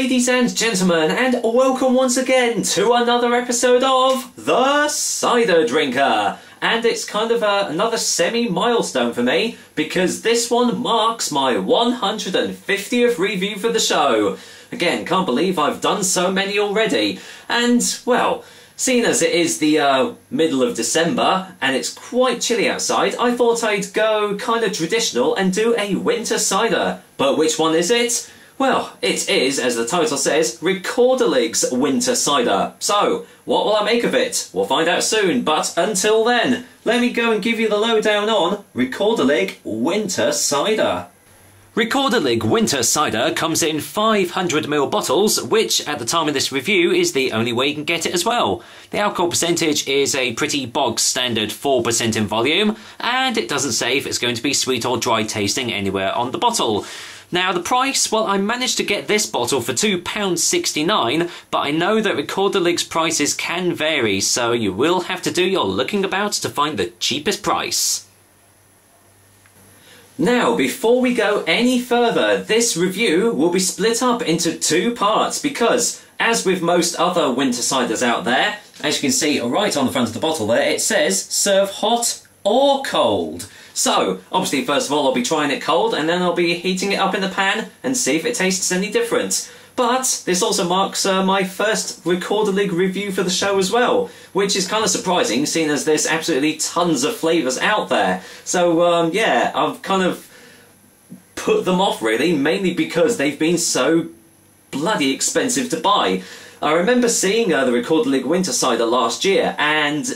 ladies and gentlemen, and welcome once again to another episode of The Cider Drinker. And it's kind of another semi-milestone for me, because this one marks my 150th review for the show. Again, can't believe I've done so many already. And, well, seeing as it is the middle of December, and it's quite chilly outside, I thought I'd go kind of traditional and do a winter cider. But which one is it? Well, it is, as the title says, Rekorderlig's Winter Cider. So, what will I make of it? We'll find out soon, but until then, let me go and give you the lowdown on Rekorderlig Winter Cider. Rekorderlig Winter Cider comes in 500ml bottles, which at the time of this review is the only way you can get it as well. The alcohol percentage is a pretty bog standard 4% in volume, and it doesn't say if it's going to be sweet or dry tasting anywhere on the bottle. Now the price, well, I managed to get this bottle for £2.69, but I know that Rekorderlig's prices can vary, so you will have to do your looking about to find the cheapest price. Now, before we go any further, this review will be split up into two parts because, as with most other winter ciders out there, as you can see right on the front of the bottle there, it says serve hot or cold. So, obviously, first of all, I'll be trying it cold, and then I'll be heating it up in the pan and see if it tastes any different. But this also marks my first Rekorderlig review for the show as well, which is kind of surprising, seeing as there's absolutely tons of flavours out there. So, yeah, I've kind of put them off, really, mainly because they've been so bloody expensive to buy. I remember seeing the Rekorderlig Winter Cider last year, and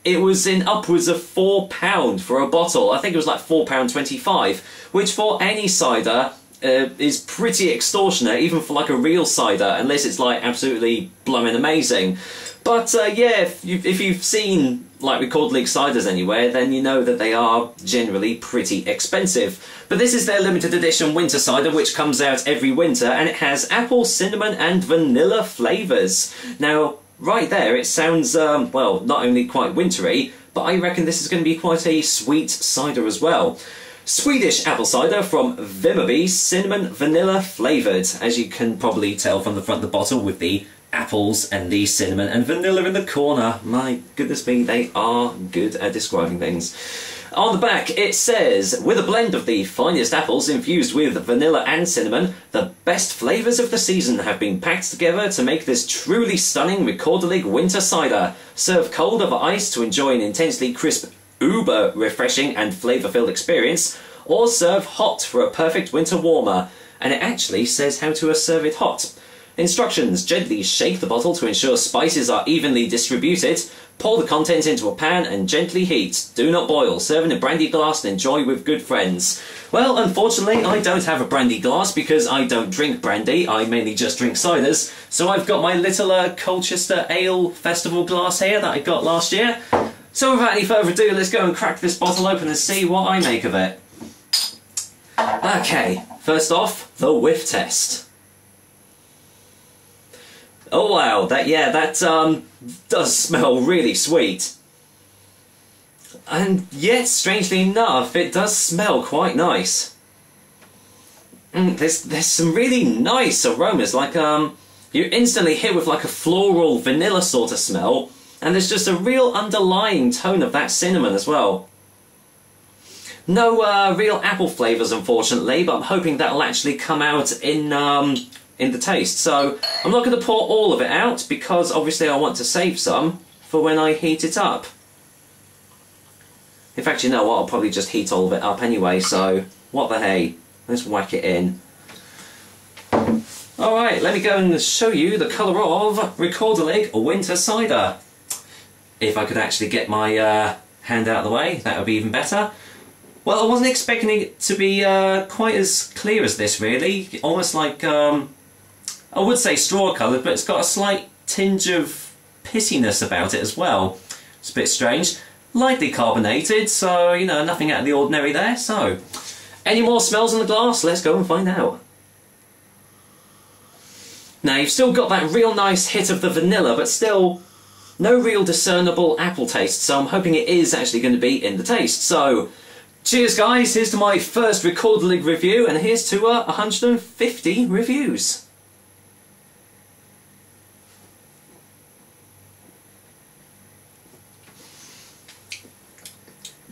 it was in upwards of £4 for a bottle. I think it was like £4.25, which for any cider is pretty extortionate, even for like a real cider, unless it's like absolutely blooming amazing. But yeah, if you've seen like Rekorderlig ciders anywhere, then you know that they are generally pretty expensive. But this is their limited edition winter cider, which comes out every winter, and it has apple, cinnamon and vanilla flavours. Now, right there, it sounds, well, not only quite wintry, but I reckon this is going to be quite a sweet cider as well. Swedish apple cider from Vimmerby, cinnamon vanilla flavoured, as you can probably tell from the front of the bottle with the apples and the cinnamon and vanilla in the corner. My goodness me, they are good at describing things. On the back it says, with a blend of the finest apples infused with vanilla and cinnamon, the best flavours of the season have been packed together to make this truly stunning Rekorderlig winter cider. Serve cold over ice to enjoy an intensely crisp, uber refreshing and flavour-filled experience, or serve hot for a perfect winter warmer. And it actually says how to serve it hot. Instructions: gently shake the bottle to ensure spices are evenly distributed. Pour the contents into a pan and gently heat. Do not boil. Serve in a brandy glass and enjoy with good friends. Well, unfortunately, I don't have a brandy glass because I don't drink brandy. I mainly just drink ciders. So I've got my little Colchester Ale Festival glass here that I got last year. So without any further ado, let's go and crack this bottle open and see what I make of it. Okay, first off, the whiff test. Oh wow, that does smell really sweet. And yet, strangely enough, it does smell quite nice. There's some really nice aromas, like you're instantly hit with like a floral vanilla sort of smell, and there's just a real underlying tone of that cinnamon as well. No real apple flavours, unfortunately, but I'm hoping that'll actually come out in the taste. So I'm not going to pour all of it out because obviously I want to save some for when I heat it up. In fact, you know what, I'll probably just heat all of it up anyway, so what the hey, let's whack it in. Alright, let me go and show you the colour of Rekorderlig Winter Cider. If I could actually get my hand out of the way, that would be even better. Well, I wasn't expecting it to be quite as clear as this, really. Almost like, I would say straw coloured, but it's got a slight tinge of pittiness about it as well. It's a bit strange. Lightly carbonated, so, you know, nothing out of the ordinary there. So, any more smells in the glass? Let's go and find out. Now, you've still got that real nice hit of the vanilla, but still no real discernible apple taste, so I'm hoping it is actually going to be in the taste. So, cheers guys, here's to my first Rekorderlig review, and here's to 150 reviews.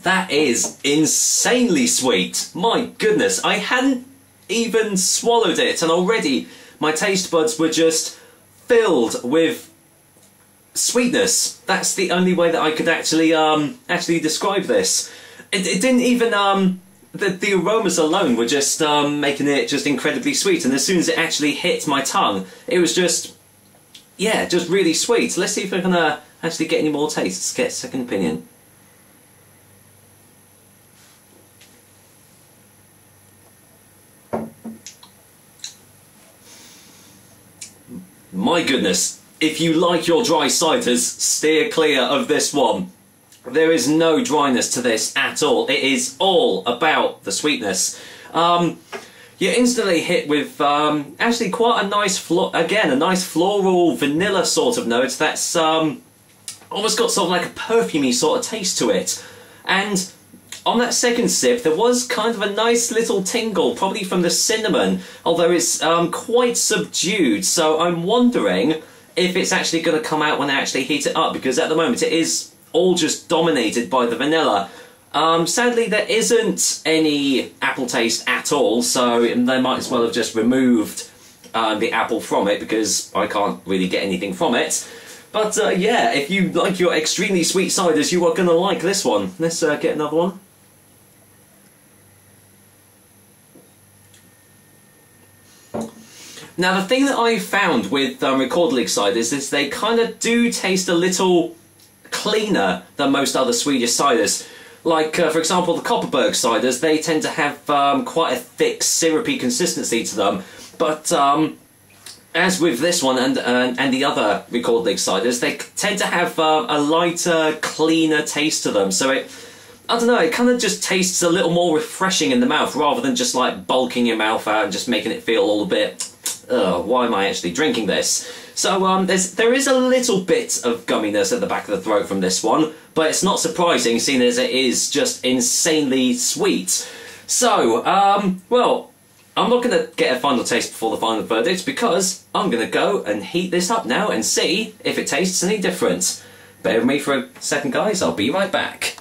That is insanely sweet. My goodness, I hadn't even swallowed it and already my taste buds were just filled with sweetness. That's the only way that I could actually describe this. It didn't even the aromas alone were just making it just incredibly sweet, and as soon as it actually hit my tongue, it was just, yeah, just really sweet. Let's see if I can actually get any more tastes, get a second opinion. My goodness, if you like your dry ciders, steer clear of this one. There is no dryness to this at all. It is all about the sweetness. You're instantly hit with actually quite a nice, a nice floral vanilla sort of note that's almost got sort of like a perfumey sort of taste to it. And on that second sip, there was kind of a nice little tingle, probably from the cinnamon, although it's quite subdued. So I'm wondering if it's actually going to come out when I actually heat it up, because at the moment it is all just dominated by the vanilla. Sadly, there isn't any apple taste at all, so they might as well have just removed the apple from it, because I can't really get anything from it. But yeah, if you like your extremely sweet ciders, you are going to like this one. Let's get another one. Now, the thing that I found with Rekorderlig ciders is they kind of do taste a little cleaner than most other Swedish ciders. Like, for example, the Kopparberg ciders, they tend to have quite a thick, syrupy consistency to them. But as with this one and the other Rekorderlig ciders, they tend to have a lighter, cleaner taste to them. So I don't know, it kind of just tastes a little more refreshing in the mouth, rather than just like bulking your mouth out and just making it feel all a bit, why am I actually drinking this? So there is a little bit of gumminess at the back of the throat from this one, but it's not surprising, seeing as it is just insanely sweet. So, well, I'm not going to get a final taste before the final verdict, because I'm going to go and heat this up now and see if it tastes any different. Bear with me for a second, guys, I'll be right back.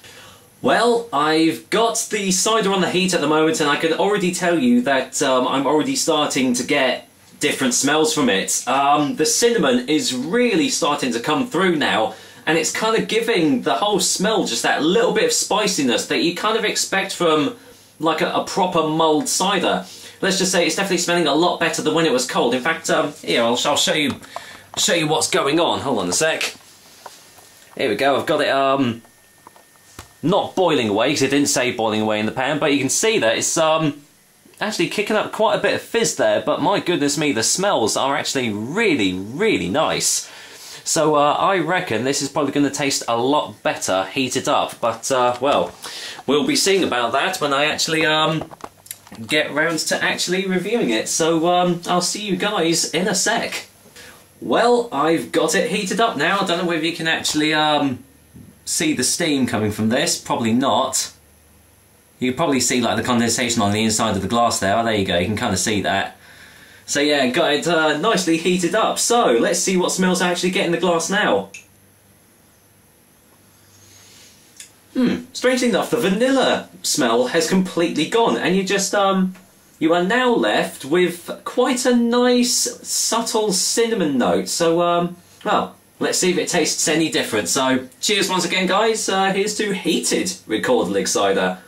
Well, I've got the cider on the heat at the moment, and I can already tell you that I'm already starting to get different smells from it. The cinnamon is really starting to come through now, and it's kind of giving the whole smell just that little bit of spiciness that you kind of expect from like a proper mulled cider. Let's just say it's definitely smelling a lot better than when it was cold. In fact, here, I'll show you what's going on. Hold on a sec. Here we go, I've got it not boiling away, because it didn't say boiling away in the pan, but you can see that it's actually kicking up quite a bit of fizz there, but my goodness me, the smells are actually really, really nice. So I reckon this is probably going to taste a lot better heated up, but well, we'll be seeing about that when I actually get round to actually reviewing it. So I'll see you guys in a sec. Well, I've got it heated up now. I don't know whether you can actually see the steam coming from this. Probably not. You can probably see like the condensation on the inside of the glass there. Oh, there you go, you can kind of see that. So yeah, got it nicely heated up. So let's see what smells I actually get in the glass now. Strangely enough, the vanilla smell has completely gone, and you just you are now left with quite a nice subtle cinnamon note. So well, let's see if it tastes any different. So cheers once again, guys. Here's to heated Rekorderlig cider.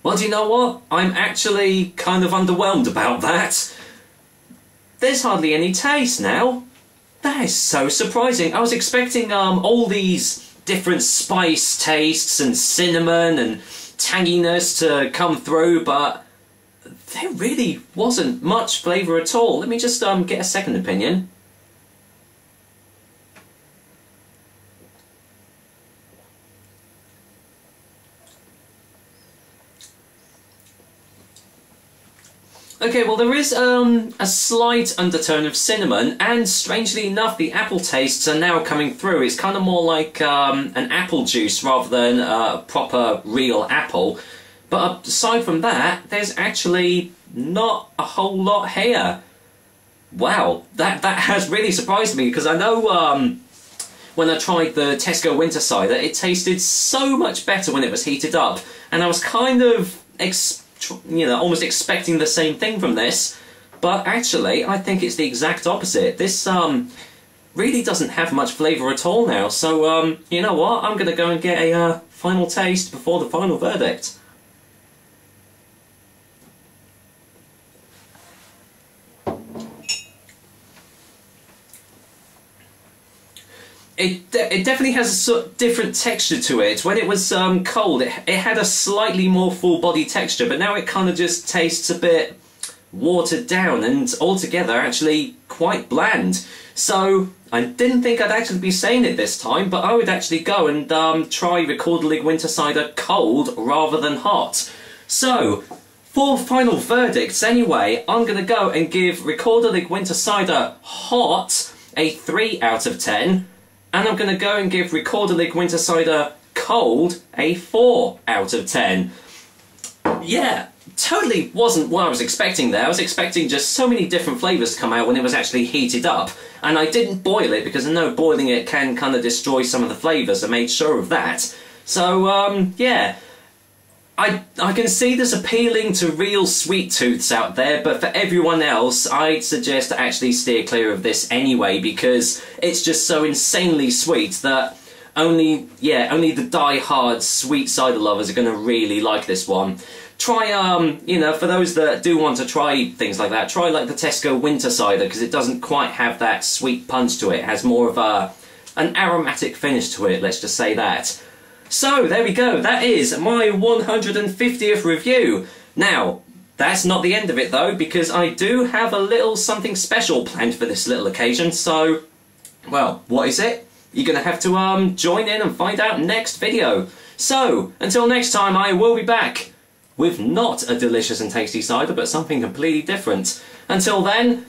Well, do you know what? I'm actually kind of underwhelmed about that. There's hardly any taste now. That is so surprising. I was expecting all these different spice tastes and cinnamon and tanginess to come through, but there really wasn't much flavour at all. Let me just get a second opinion. Okay, well there is a slight undertone of cinnamon, and strangely enough the apple tastes are now coming through. It's kind of more like an apple juice rather than a proper real apple. But aside from that, there's actually not a whole lot here. Wow, that has really surprised me, because I know when I tried the Tesco Winter Cider, it tasted so much better when it was heated up, and I was kind of almost expecting the same thing from this, but actually I think it's the exact opposite. This really doesn't have much flavour at all now, so you know what, I'm going to go and get a final taste before the final verdict. It definitely has a sort of different texture to it. When it was cold, it had a slightly more full body texture, but now it kind of just tastes a bit watered down and altogether actually quite bland. So I didn't think I'd actually be saying it this time, but I would actually go and try Rekorderlig Winter Cider cold rather than hot. So for final verdicts anyway, I'm going to go and give Rekorderlig Winter Cider hot a 3 out of 10. And I'm going to go and give Rekorderlig Winter Cider cold a 4 out of 10. Yeah, totally wasn't what I was expecting there. I was expecting just so many different flavours to come out when it was actually heated up. And I didn't boil it, because I know boiling it can kind of destroy some of the flavours. I made sure of that. So, yeah. I can see this appealing to real sweet tooths out there, but for everyone else, I'd suggest to actually steer clear of this anyway, because it's just so insanely sweet that only the die-hard sweet cider lovers are going to really like this one. Try, for those that do want to try things like that, try like the Tesco Winter Cider, because it doesn't quite have that sweet punch to it. It has more of an aromatic finish to it, let's just say that. So, there we go, that is my 150th review. Now, that's not the end of it though, because I do have a little something special planned for this little occasion, so, well, what is it? You're going to have to join in and find out next video. So, until next time, I will be back with not a delicious and tasty cider, but something completely different. Until then,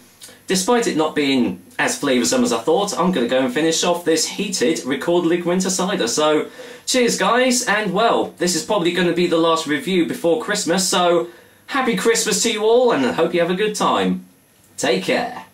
despite it not being as flavoursome as I thought, I'm going to go and finish off this heated Rekorderlig Winter Cider. So, cheers guys, and well, this is probably going to be the last review before Christmas, so happy Christmas to you all, and I hope you have a good time. Take care.